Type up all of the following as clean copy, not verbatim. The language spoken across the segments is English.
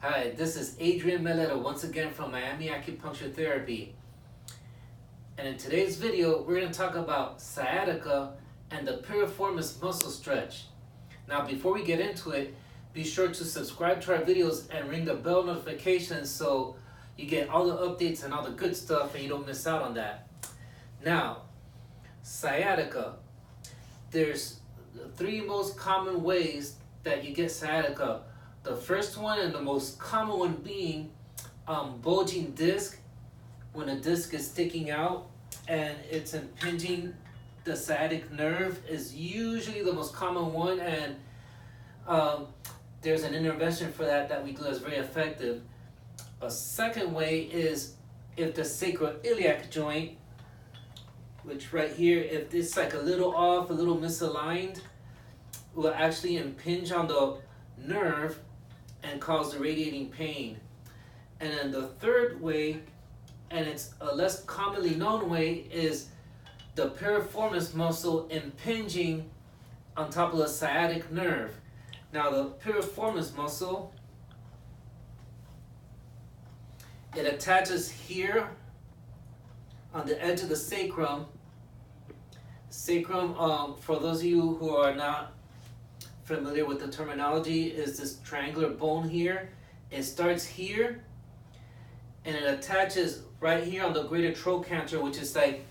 Hi, this is Adrian Melero once again from Miami Acupuncture Therapy. And in today's video, we're going to talk about sciatica and the piriformis muscle stretch. Now, before we get into it, be sure to subscribe to our videos and ring the bell notification so you get all the updates and all the good stuff and you don't miss out on that. Now, sciatica. There's the three most common ways that you get sciatica. The first one and the most common one being bulging disc, when a disc is sticking out and it's impinging the sciatic nerve is usually the most common one, and there's an intervention for that we do that's very effective. A second way is if the sacroiliac joint, which right here, if it's like a little off, a little misaligned, will actually impinge on the nerve and cause the radiating pain. And then the third way, and it's a less commonly known way, is the piriformis muscle impinging on top of the sciatic nerve. Now the piriformis muscle, it attaches here on the edge of the sacrum. Sacrum, for those of you who are not familiar with the terminology, is this triangular bone here. It starts here and it attaches right here on the greater trochanter, which is like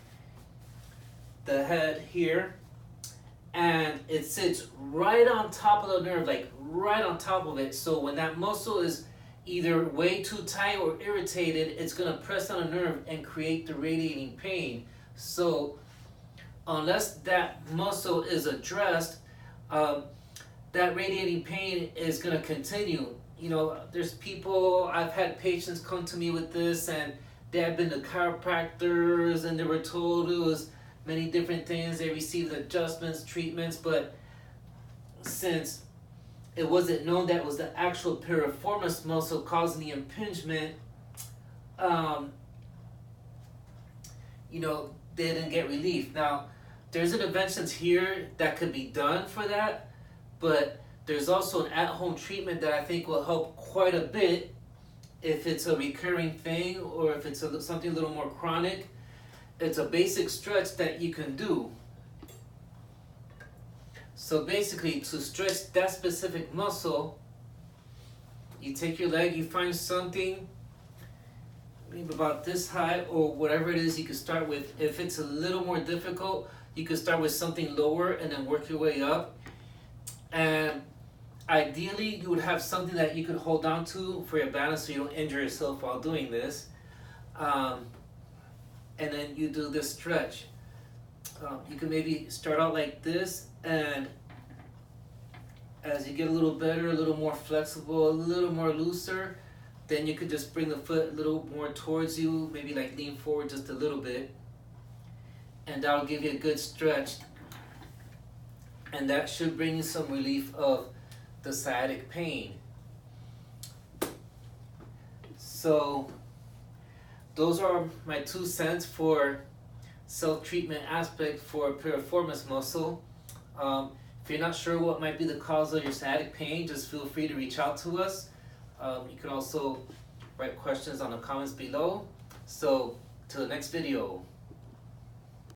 the head here, and it sits right on top of the nerve, like right on top of it. So when that muscle is either way too tight or irritated, it's going to press on a nerve and create the radiating pain. So unless that muscle is addressed, that radiating pain is going to continue. You know, there's people, I've had patients come to me with this and they have been to chiropractors and they were told it was many different things. They received adjustments, treatments, but since it wasn't known that it was the actual piriformis muscle causing the impingement, you know, they didn't get relief. Now, there's interventions here that could be done for that, but there's also an at-home treatment that I think will help quite a bit if it's a recurring thing or if it's something a little more chronic. It's a basic stretch that you can do. So basically, to stretch that specific muscle, you take your leg, you find something maybe about this high or whatever it is you can start with. If it's a little more difficult, you can start with something lower and then work your way up. And ideally, you would have something that you could hold on to for your balance so you don't injure yourself while doing this. And then you do this stretch. You can maybe start out like this, and as you get a little better, a little more flexible, a little more looser, then you could just bring the foot a little more towards you, maybe like lean forward just a little bit, and that'll give you a good stretch. And that should bring you some relief of the sciatic pain. So those are my 2 cents for self-treatment aspect for piriformis muscle. If you're not sure what might be the cause of your sciatic pain, just feel free to reach out to us. You can also write questions on the comments below. So till the next video.